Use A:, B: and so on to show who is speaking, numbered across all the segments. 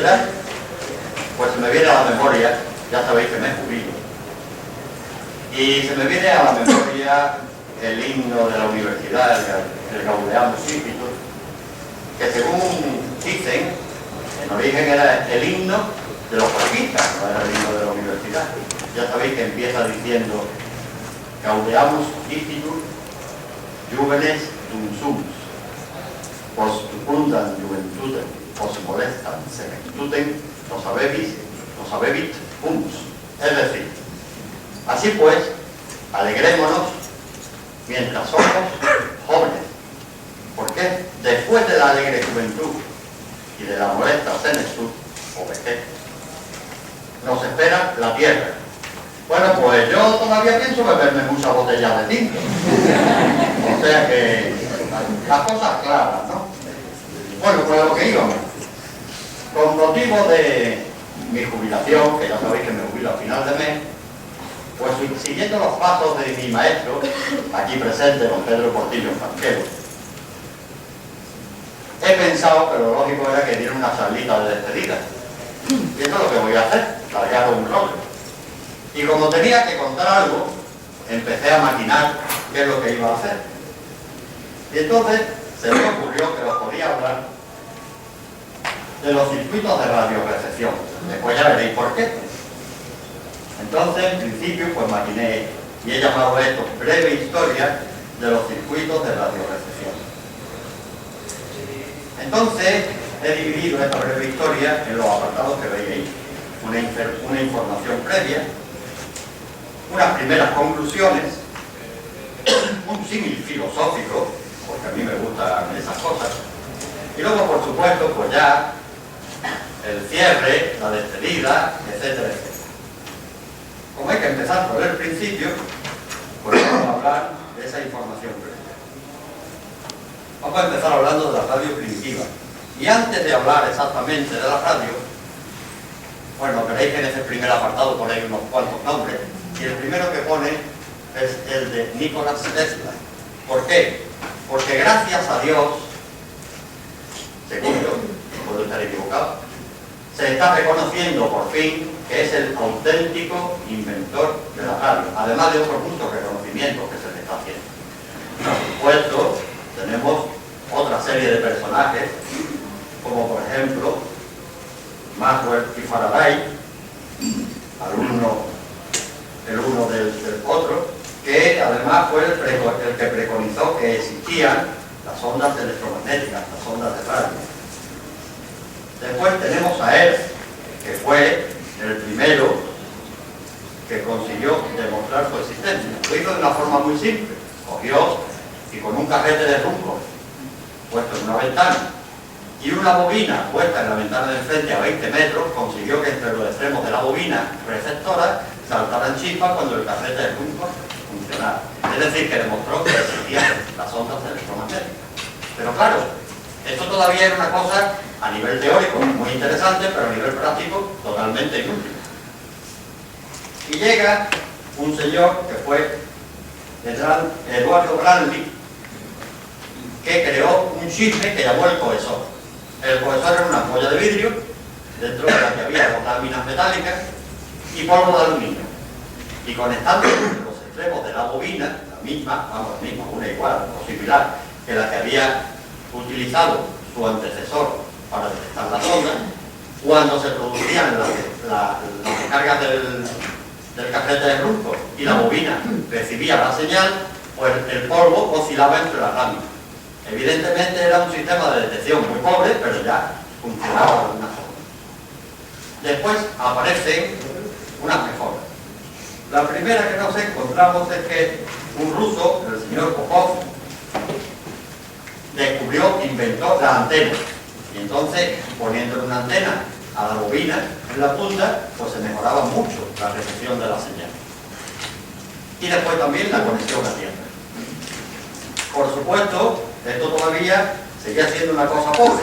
A: letras, pues se me viene a la memoria, ya sabéis que me jubilo, y se me viene a la memoria el himno de la universidad, el Gaudeamus Igitur, que según dicen, en origen era el himno de los franquistas, no era el himno de la universidad. Ya sabéis que empieza diciendo Gaudeamus Igitur juvenes dum sumus, post jucundam juventutem, post molestam senectutem, nos habebit humus. Es decir, así pues, alegrémonos mientras somos jóvenes. ¿Por qué? Después de la alegre juventud y de la molesta senectud o vejez, nos espera la tierra. Bueno, pues yo todavía pienso beberme muchas botellas de tinto. O sea que las cosas claras, ¿no? Bueno, pues a lo que íbamos. Con motivo de mi jubilación, que ya sabéis que me jubilo a final de mes, pues siguiendo los pasos de mi maestro, aquí presente, don Pedro Portillo Franquero, he pensado que lo lógico era que diera una charlita de despedida. Y eso es lo que voy a hacer, largar un rollo. Y como tenía que contar algo, empecé a maquinar qué es lo que iba a hacer. Y entonces se me ocurrió que os podía hablar de los circuitos de radiorecepción. Después ya veréis por qué. Entonces, en principio, pues maquiné y he llamado esto breve historia de los circuitos de radiorecepción. Entonces, he dividido esta breve historia en los apartados que veis ahí. Una información previa, unas primeras conclusiones, un símil filosófico, porque a mí me gustan esas cosas, y luego, por supuesto, pues ya el cierre, la despedida, etcétera, etcétera. Como hay que empezar por el principio, pues vamos a hablar de esa información previa. Vamos a empezar hablando de la radio primitiva. Y antes de hablar exactamente de la radio, bueno, veréis que en ese primer apartado ponéis unos cuantos nombres, y el primero que pone es el de Nikola Tesla. ¿Por qué? Porque gracias a Dios, según yo, puedo estar equivocado, se está reconociendo por fin que es el auténtico inventor de la radio, además de otros muchos reconocimientos que se le está haciendo. Por supuesto, tenemos otra serie de personajes, como por ejemplo Maxwell y Faraday, el uno del otro, que además fue el que preconizó que existían las ondas electromagnéticas, las ondas de radio. Después tenemos a Hertz, que fue el primero que consiguió demostrar su existencia. Lo hizo de una forma muy simple. Cogió y con un cajete de rumbo puesto en una ventana y una bobina puesta en la ventana de enfrente a 20 metros, consiguió que entre los extremos de la bobina receptora saltaran chispas cuando el cajete de rumbo funcionara. Es decir, que demostró que existían las ondas electromagnéticas. Pero claro, esto todavía era una cosa a nivel teórico muy interesante, pero a nivel práctico totalmente inútil. Y llega un señor que fue Eduardo Branly, que creó un chisme que llamó el cohesor. El cohesor era una ampolla de vidrio, dentro de la que había dos láminas metálicas y polvo de aluminio. Y conectando los extremos de la bobina, la misma, una igual o similar que la que había utilizado su antecesor para detectar las ondas, cuando se producían las descargas del cajete de rumbo y la bobina recibía la señal, pues el polvo oscilaba entre las láminas. Evidentemente era un sistema de detección muy pobre, pero ya funcionaba de alguna forma. Después aparecen unas mejoras. La primera que nos encontramos es que un ruso, el señor Popov, inventó la antena. Y entonces, poniéndole una antena a la bobina en la punta, pues se mejoraba mucho la recepción de la señal. Y después también la conexión a tierra. Por supuesto, esto todavía seguía siendo una cosa pobre.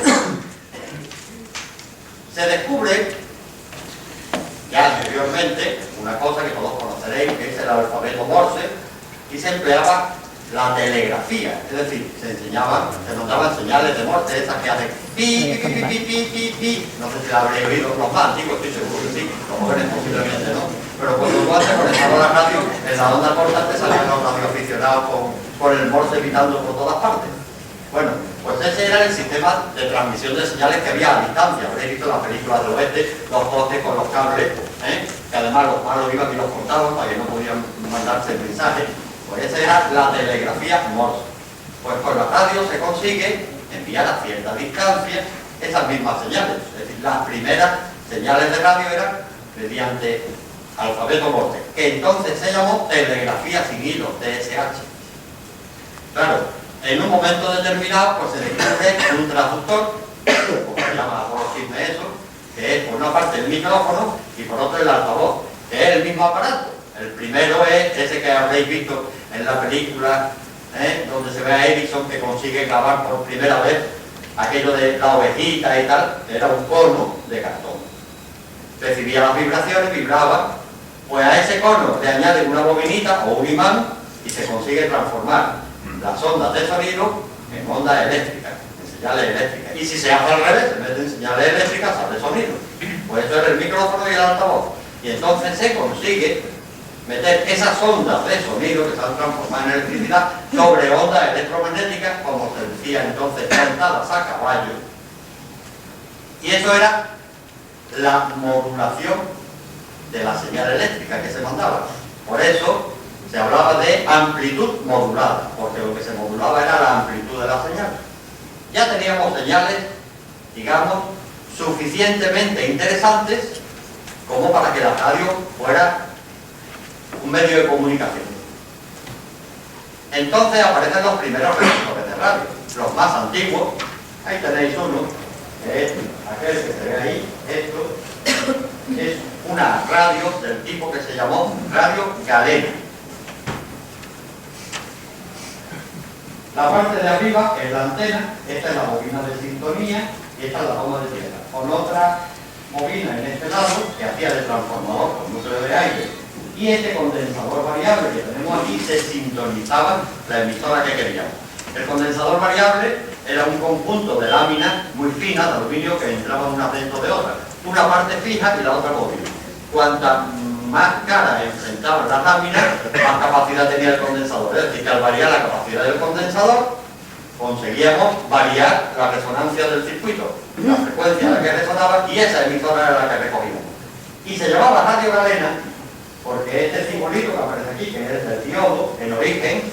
A: Se descubre ya anteriormente una cosa que todos conoceréis, que es el alfabeto Morse, y se empleaba la telegrafía, es decir, se notaban señales de muerte, esas que hacen pi, pi, pi, pi, pi, pi, pi. No sé si la habréis oído los más antiguos, estoy seguro que sí, los jóvenes posiblemente no. Pero cuando tú has conectado a la radio, en la onda corta te salían los radioaficionados con el morse pitando por todas partes. Bueno, pues ese era el sistema de transmisión de señales que había a distancia. Habréis visto las películas del oeste, los postes con los cables, que además los malos iban y los cortaban para que no podían mandarse el mensaje. Pues esa era la telegrafía Morse. Pues con la radio se consigue enviar a cierta distancia esas mismas señales. Es decir, las primeras señales de radio eran mediante alfabeto Morse, que entonces se llamó telegrafía sin hilo, TSH. Claro, en un momento determinado pues se le quiere un traductor, como se llama por los chismes eso, que es por una parte el micrófono y por otra el altavoz, que es el mismo aparato. El primero es ese que habréis visto en la película, donde se ve a Edison que consigue grabar por primera vez aquello de la ovejita y tal, que era un cono de cartón. Recibía las vibraciones, vibraba, pues a ese cono le añaden una bobinita o un imán y se consigue transformar las ondas de sonido en ondas eléctricas, en señales eléctricas. Y si se hace al revés, se meten señales eléctricas, sale sonido. Pues esto es el micrófono y el altavoz. Y entonces se consigue meter esas ondas de sonido que se han transformado en electricidad sobre ondas electromagnéticas, como se decía entonces, montadas a caballo. Y eso era la modulación de la señal eléctrica que se mandaba. Por eso se hablaba de amplitud modulada, porque lo que se modulaba era la amplitud de la señal. Ya teníamos señales, digamos, suficientemente interesantes como para que la radio fuera un medio de comunicación. Entonces aparecen los primeros receptores de radio, los más antiguos. Ahí tenéis uno, que es aquel que se ve ahí. Esto es una radio del tipo que se llamó radio galena. La parte de arriba es la antena, esta es la bobina de sintonía y esta es la toma de tierra, con otra bobina en este lado que hacía de transformador con núcleo de aire. Y este condensador variable que tenemos aquí se sintonizaba la emisora que queríamos. El condensador variable era un conjunto de láminas muy finas de aluminio que entraban una dentro de otra. Una parte fija y la otra bobina. Cuanta más cara enfrentaban las láminas, más capacidad tenía el condensador. Es decir, que al variar la capacidad del condensador, conseguíamos variar la resonancia del circuito, la frecuencia a la que resonaba, y esa emisora era la que recogíamos. Y se llamaba radio galena porque este simbolito que aparece aquí, que es el diodo, en origen,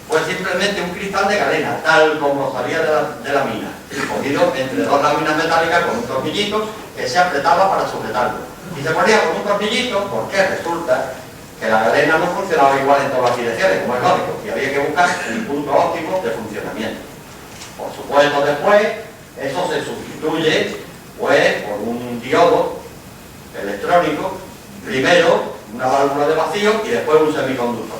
A: fue simplemente un cristal de galena, tal como salía de la mina, cogido entre dos láminas metálicas con un tornillito que se apretaba para sujetarlo. Y se ponía con un tornillito porque resulta que la galena no funcionaba igual en todas las direcciones, como es lógico, y había que buscar el punto óptimo de funcionamiento. Por supuesto, después, eso se sustituye pues por un diodo electrónico, primero una válvula de vacío y después un semiconductor.